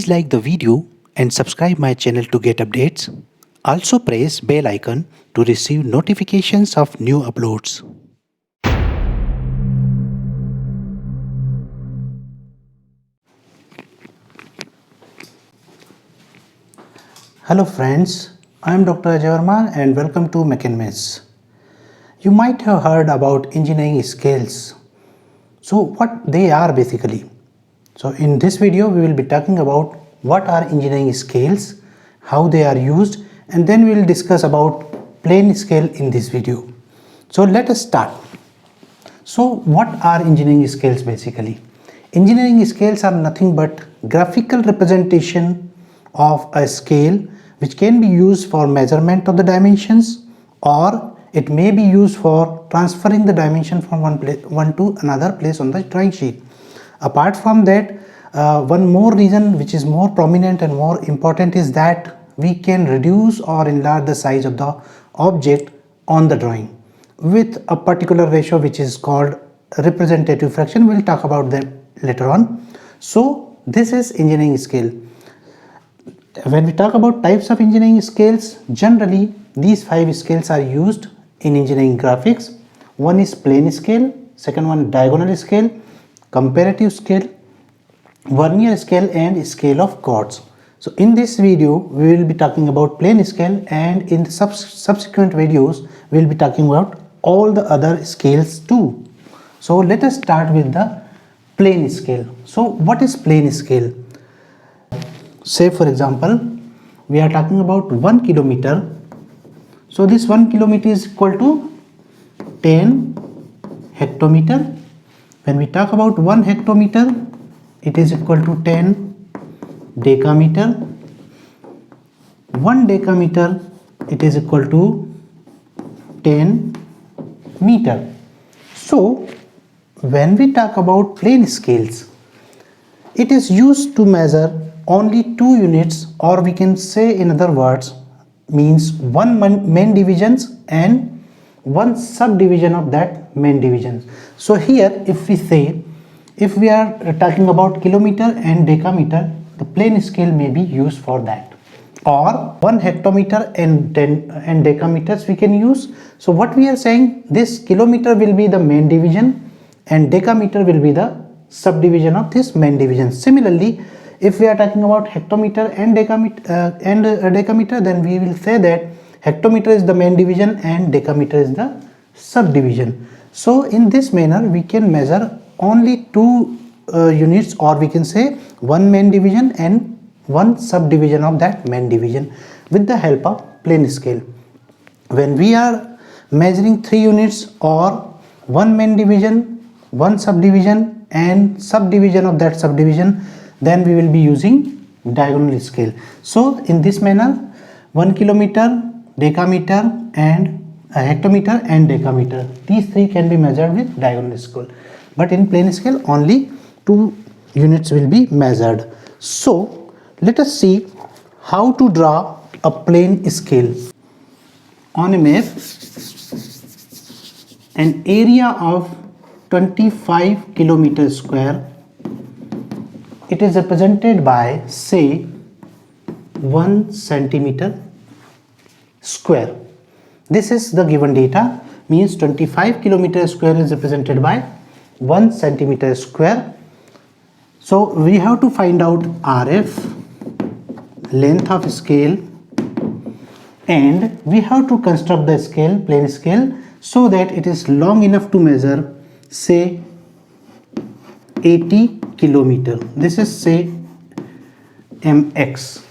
Please like the video and subscribe my channel to get updates. Also press bell icon to receive notifications of new uploads. Hello friends, I am Dr. Ajay Verma and welcome to Mech&Mess. You might have heard about engineering scales. So what they are basically. So in this video we will be talking about what are engineering scales, how they are used, and then we will discuss about plane scale in this video. So let us start. So what are engineering scales basically? Engineering scales are nothing but graphical representation of a scale which can be used for measurement of the dimensions, or it may be used for transferring the dimension from one to another place on the drawing sheet. Apart from that, one more reason which is more prominent and more important is that we can reduce or enlarge the size of the object on the drawing with a particular ratio which is called representative fraction. We'll talk about that later on. So this is engineering scale. When we talk about types of engineering scales, generally these 5 scales are used in engineering graphics. One is plane scale, second one diagonal scale, comparative scale, vernier scale, and scale of chords. So in this video we will be talking about plane scale, and in the subsequent videos we will be talking about all the other scales too. So let us start with the plane scale. So what is plane scale? Say for example we are talking about 1 kilometer. So this 1 kilometer is equal to 10 hectometer. When we talk about 1 hectometer, it is equal to 10 decameter. 1 decameter, it is equal to 10 meter. So when we talk about plane scales, it is used to measure only 2 units, or we can say in other words means one main divisions and one subdivision of that main division. So here if we are talking about kilometer and decameter, the plane scale may be used for that, or 1 hectometer and decameters we can use. So what we are saying, this kilometer will be the main division and decameter will be the subdivision of this main division. Similarly, if we are talking about hectometer and decameter, then we will say that hectometer is the main division and decameter is the subdivision. So in this manner we can measure only 2 units, or we can say one main division and one subdivision of that main division with the help of plane scale. When we are measuring 3 units or one main division, one subdivision and subdivision of that subdivision, then we will be using diagonal scale. So in this manner 1 kilometer, decameter and hectometer and decameter, these 3 can be measured with diagonal scale, but in plane scale only 2 units will be measured. So let us see how to draw a plane scale. On a map, an area of 25 kilometers square, it is represented by say 1 centimeter square. This is the given data, means 25 kilometers square is represented by 1 centimeter square. So we have to find out RF, length of scale, and we have to construct the scale, plane scale, so that it is long enough to measure say 80 kilometer. This is say mx,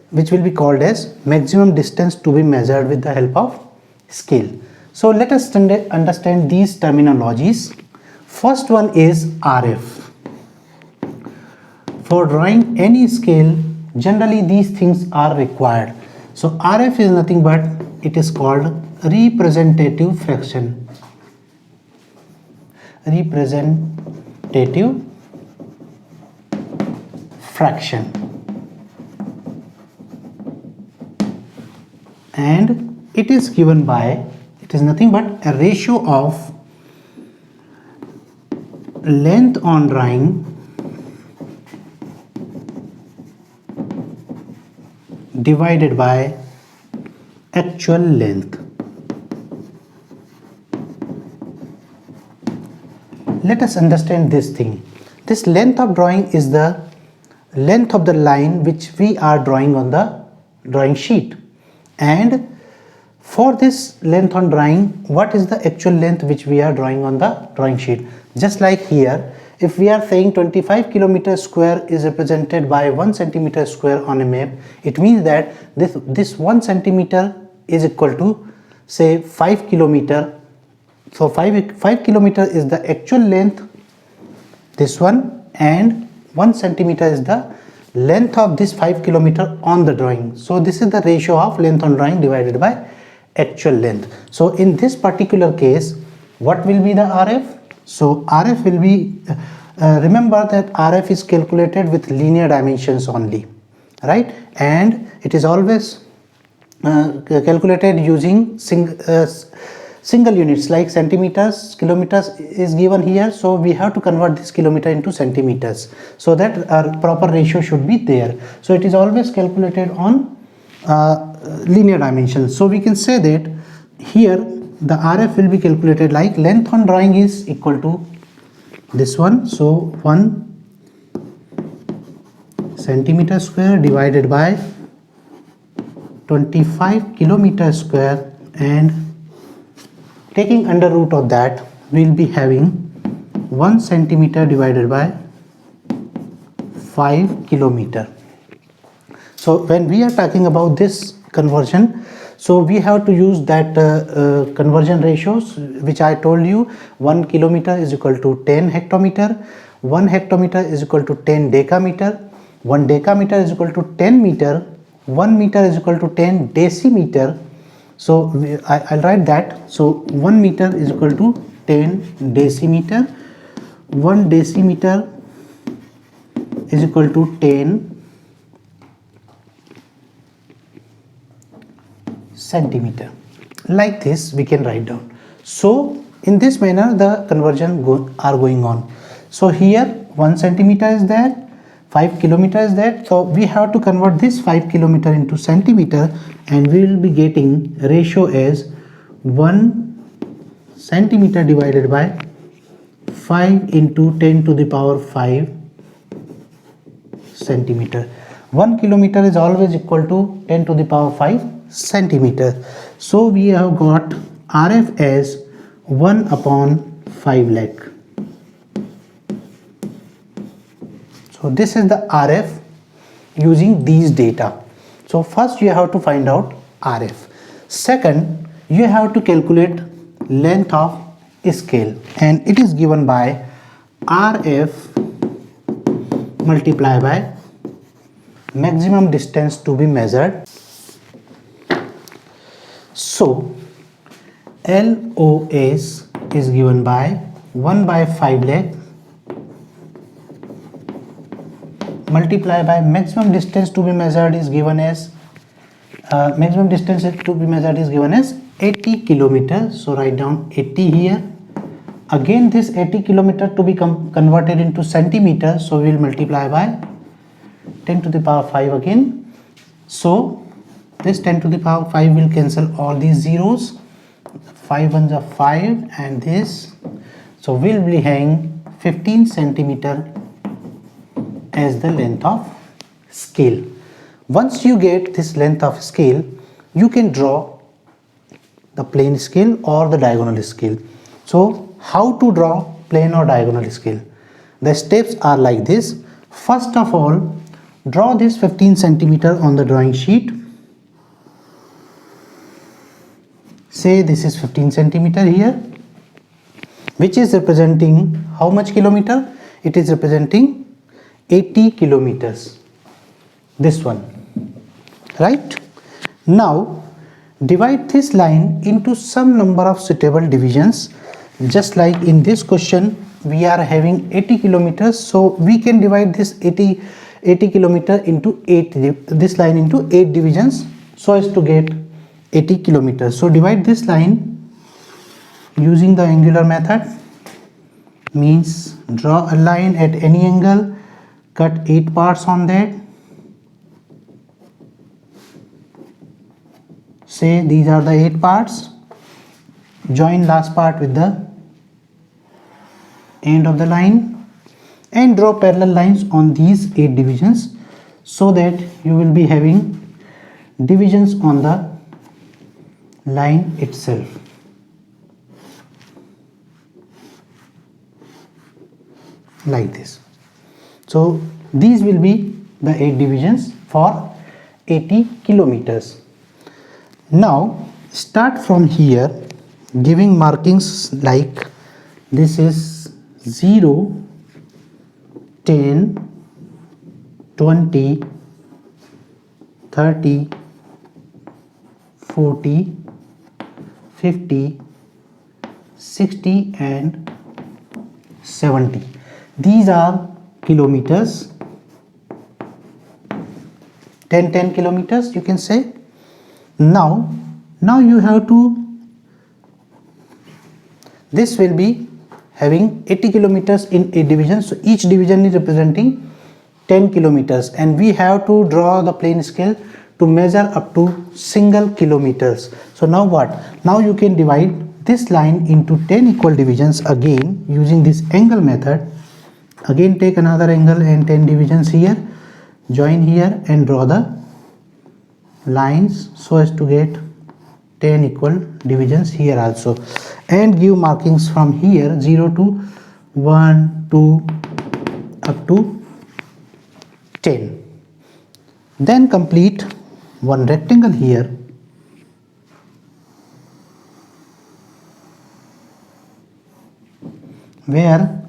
which will be called as maximum distance to be measured with the help of scale. So let us understand these terminologies. First one is RF. For drawing any scale, generally these things are required. So RF is nothing but it is called representative fraction. Representative fraction, and it is given by, it is nothing but a ratio of length on drawing divided by actual length. Let us understand this thing. This length of drawing is the length of the line which we are drawing on the drawing sheet, and for this length on drawing, what is the actual length which we are drawing on the drawing sheet? Just like here, if we are saying 25 km square is represented by 1 centimeter square on a map, it means that this 1 centimeter is equal to say 5 km. So 5 km is the actual length, this one, and 1 centimeter is the length of this 5 km on the drawing. So this is the ratio of length on drawing divided by actual length. So in this particular case, what will be the RF? So RF will be, remember that RF is calculated with linear dimensions only, right? And it is always calculated using single units like centimeters. Kilometers is given here, so we have to convert this kilometer into centimeters, so that our proper ratio should be there. So it is always calculated on linear dimensions. So we can say that here the RF will be calculated like length on drawing is equal to this one, so 1 centimeter square divided by 25 kilometer square, and taking under root of that, we will be having 1 centimeter divided by 5 kilometer. So when we are talking about this conversion, so we have to use that conversion ratios which I told you. 1 kilometer is equal to 10 hectometer, 1 hectometer is equal to 10 decameter, 1 decameter is equal to 10 meter, 1 meter is equal to 10 decimeter. So I'll write that. So 1 meter is equal to 10 decimeter, 1 decimeter is equal to 10 centimeter. Like this we can write down. So in this manner the conversion are going on. So here 1 centimeter is there, 5 kilometer is there, so we have to convert this 5 kilometer into centimeter, and we will be getting ratio as 1 centimeter divided by 5 into 10 to the power 5 centimeter. 1 kilometer is always equal to 10 to the power 5 centimeter. So we have got RF as 1 upon 5 lakh. So this is the RF using these data. So first you have to find out RF. Second, you have to calculate length of scale, and it is given by RF multiplied by maximum distance to be measured. So LOS is given by 1 by 5 lakh multiplied by maximum distance to be measured is given as 80 kilometers. So write down 80 here. Again this 80 kilometer to be converted into centimeter, so we will multiply by 10 to the power 5 again. So this 10 to the power 5 will cancel all these zeros, 5 ones are 5, and this, so we will be having 15 centimeter as the length of scale. Once you get this length of scale, you can draw the plane scale or the diagonal scale. So how to draw plane or diagonal scale? The steps are like this. First of all, draw this 15 centimeter on the drawing sheet. Say this is 15 centimeter here, which is representing how much kilometer? It is representing 80 kilometers. This one, right? Now divide this line into some number of suitable divisions. Just like in this question we are having 80 kilometers, so we can divide this 80 kilometer into 8, this line into 8 divisions, so as to get 80 kilometers. So divide this line using the angular method, means draw a line at any angle, cut 8 parts on that, say these are the 8 parts. Join last part with the end of the line and draw parallel lines on these 8 divisions, so that you will be having divisions on the line itself. Like this. So these will be the 8 divisions for 80 kilometers. Now start from here, giving markings like this is 0, 10, 20, 30, 40, 50, 60 and 70. These are kilometers. 10 kilometers you can say. Now you have to, this will be having 80 kilometers in 8 divisions, so each division is representing 10 kilometers, and we have to draw the plane scale to measure up to single kilometers. So now what? Now you can divide this line into 10 equal divisions again using this angle method. Again take another angle and 10 divisions here, join here and draw the lines so as to get 10 equal divisions here also, and give markings from here 0 to 1, 2 up to 10. Then complete one rectangle here, where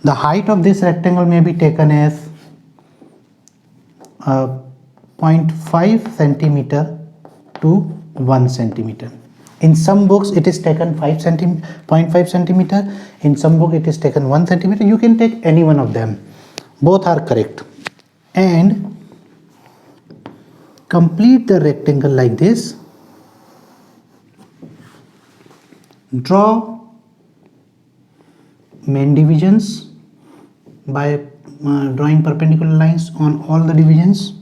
the height of this rectangle may be taken as 0.5 centimeter to 1 centimeter. In some books it is taken 0.5 centimeter, in some book it is taken 1 centimeter. You can take any one of them, both are correct. And complete the rectangle like this. Draw main divisions by drawing perpendicular lines on all the divisions.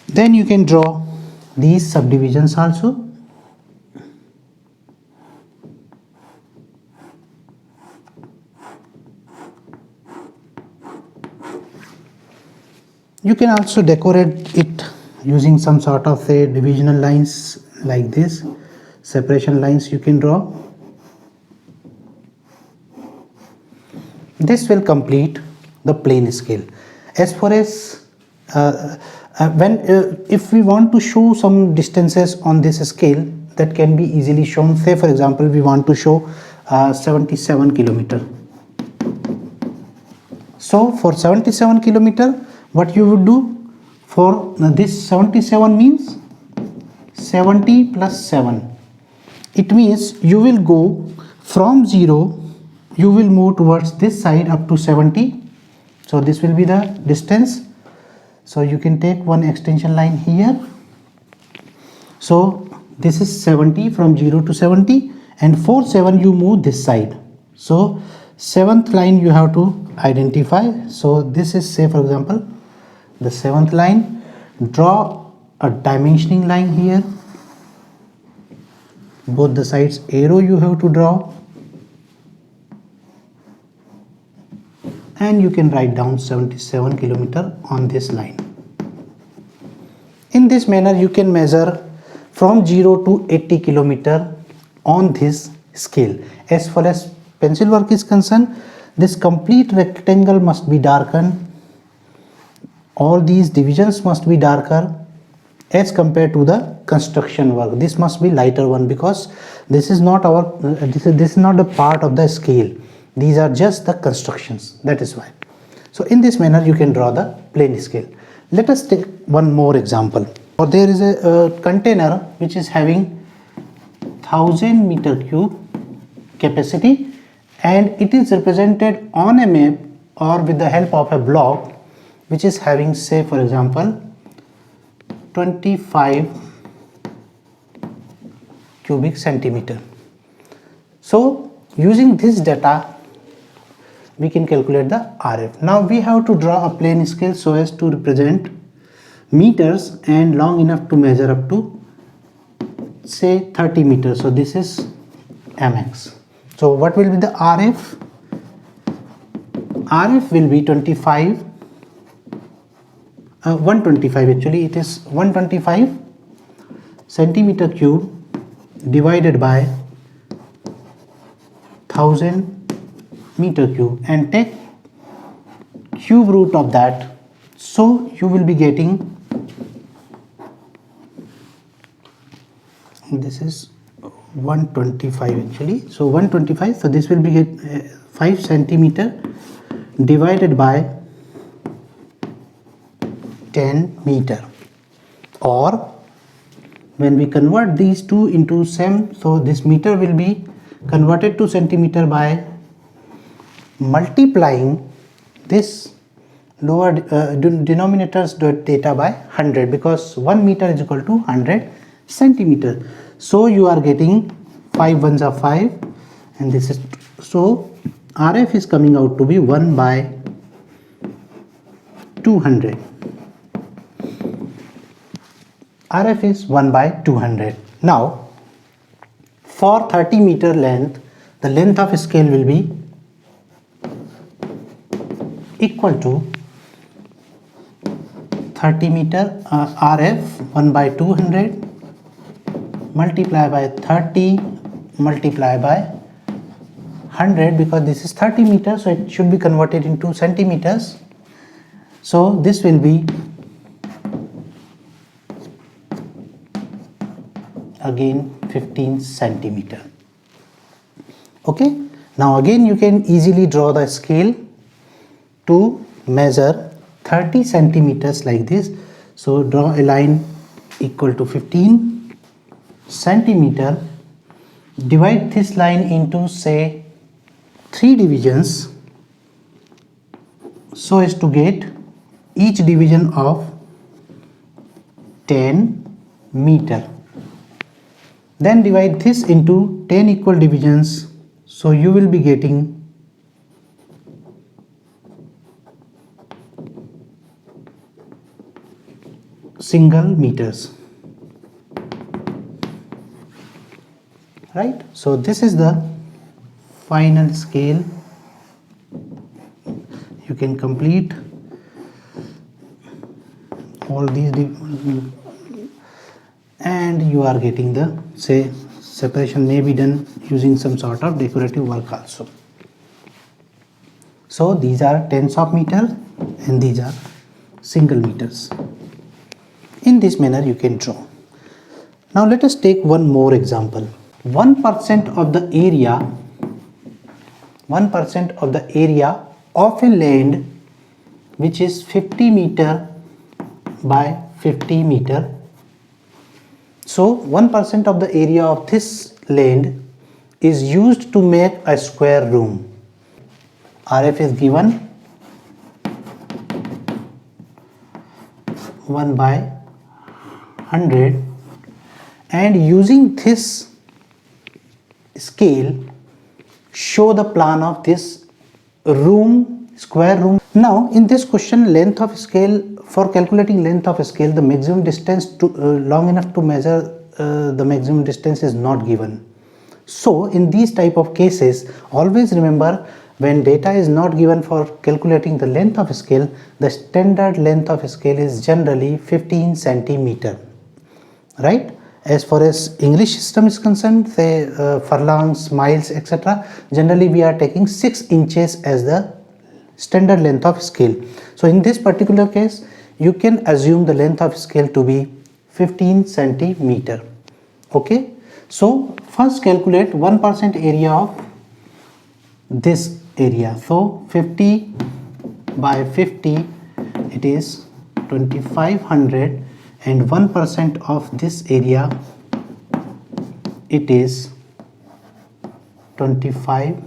Then you can draw these subdivisions also. You can also decorate it using some sort of divisional lines like this, separation lines you can draw. This will complete the plane scale. As far as if we want to show some distances on this scale, that can be easily shown. Say for example we want to show 77 kilometer. So for 77 kilometer, what you would do, for this 77 means 70 plus 7. It means you will go from 0, you will move towards this side up to 70. So this will be the distance. So you can take one extension line here. So this is 70 from 0 to 70, and for 7 you move this side. So 7th line you have to identify. So this is, say for example, the 7th line. Draw a dimensioning line here. Both the sides arrow you have to draw, and you can write down 77 kilometer on this line. In this manner you can measure from 0 to 80 kilometer on this scale. As far as pencil work is concerned, this complete rectangle must be darkened. All these divisions must be darker as compared to the construction work. This must be lighter one, because this is not our this is not a part of the scale. These are just the constructions, that is why. So in this manner you can draw the plane scale. Let us take one more example. Or there is a container which is having 1000 meter cube capacity, and it is represented on a map or with the help of a block which is having, say for example, 25 cubic centimeter. So using this data we can calculate the RF. Now we have to draw a plane scale so as to represent meters and long enough to measure up to say 30 meters. So this is mx. So what will be the RF? RF will be 125 actually, it is 125 centimeter cube divided by 1000 meter cube, and take cube root of that. So you will be getting, this is 125 actually, so 125, so this will be 5 centimeter divided by 10 meter, or when we convert these two into same, so this meter will be converted to centimeter by multiplying this lower denominator's data by 100, because 1 meter is equal to 100 centimeter. So you are getting 5 ones are 5, and this is, so RF is coming out to be 1 by 200. RF is 1 by 200. Now for 30 meter length, the length of scale will be equal to 30 meter RF 1 by 200 multiply by 30 multiply by 100, because this is 30 meters, so it should be converted into centimeters. So this will be again 15 centimeter. Okay, now again you can easily draw the scale to measure 30 centimeters like this. So draw a line equal to 15 centimeter, divide this line into say 3 divisions so as to get each division of 10 meter. Then divide this into 10 equal divisions, so you will be getting single meters, right? So this is the final scale. You can complete all these and you are getting the, say, separation may be done using some sort of decorative work also. So these are tens of meters and these are single meters. In this manner you can draw. Now let us take one more example. 1% of the area, 1% of the area of a land which is 50 meter by 50 meter. So 1% of the area of this land is used to make a square room. RF is given 1 by 100, and using this scale show the plan of this room, square room. Now in this question, length of scale, for calculating length of scale, the maximum distance to long enough to measure the maximum distance is not given. So in these type of cases, always remember, when data is not given for calculating the length of scale, the standard length of scale is generally 15 centimeter, right? As far as English system is concerned, say furlongs, miles, etc., generally we are taking 6 inches as the standard length of scale. So in this particular case, you can assume the length of scale to be 15 centimeter. Okay, so first calculate 1% area of this area. So 50 by 50, it is 2500, and 1% of this area, it is 25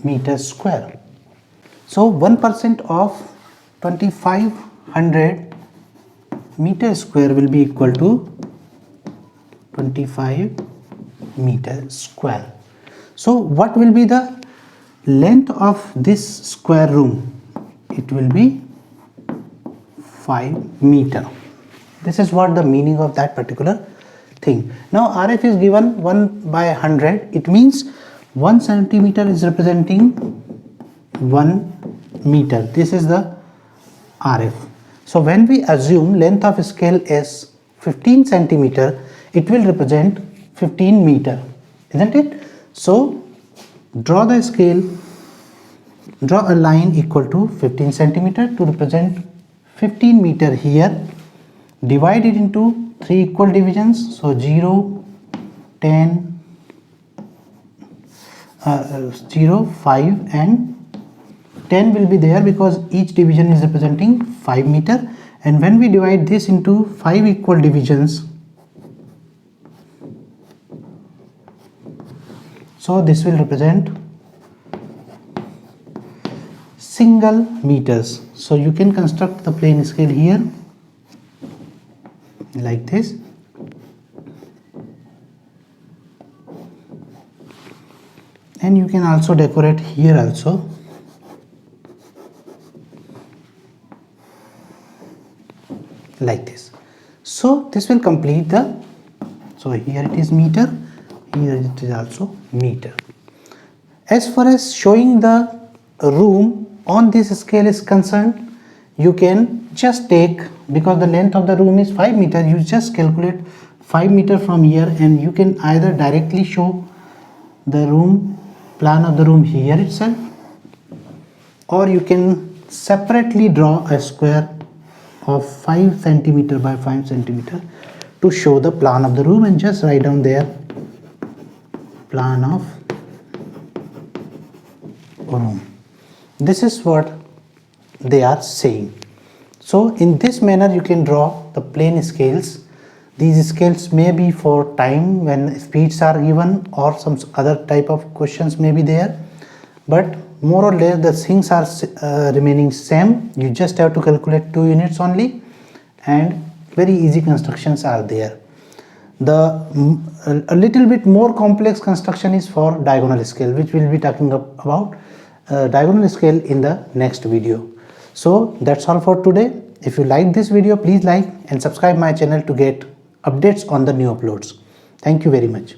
meters square. So 1% of 2500 meters square will be equal to 25 meters square. So what will be the length of this square room, it will be 5 meter. This is what the meaning of that particular thing. Now RF is given 1 by 100. It means 1 centimeter is representing 1 meter. This is the RF. So when we assume length of scale is 15 centimeter, it will represent 15 meter, isn't it? So draw the scale, draw a line equal to 15 centimeter to represent 15 meter here. Divide it into 3 equal divisions. So 0, 10, 0, 5 and 10 will be there because each division is representing 5 meter. And when we divide this into 5 equal divisions, so this will represent single meters. So you can construct the plane scale here like this. And you can also decorate here also. Like this. So this will complete the, so here it is meter, here it is also meter. As far as showing the room on this scale is concerned, you can just take, because the length of the room is 5 meter, you just calculate 5 meter from here and you can either directly show the room, plan of the room here itself, or you can separately draw a square of 5 centimeter by 5 centimeter to show the plan of the room and just write down there plan of room. This is what they are saying. So in this manner you can draw the plane scales. These scales may be for time when speeds are given or some other type of questions may be there, but more or less the things are remaining same. You just have to calculate 2 units only and very easy constructions are there. A little bit more complex construction is for diagonal scale, which we'll be talking about diagonal scale in the next video. So that's all for today. If you like this video, please like and subscribe my channel to get updates on the new uploads. Thank you very much.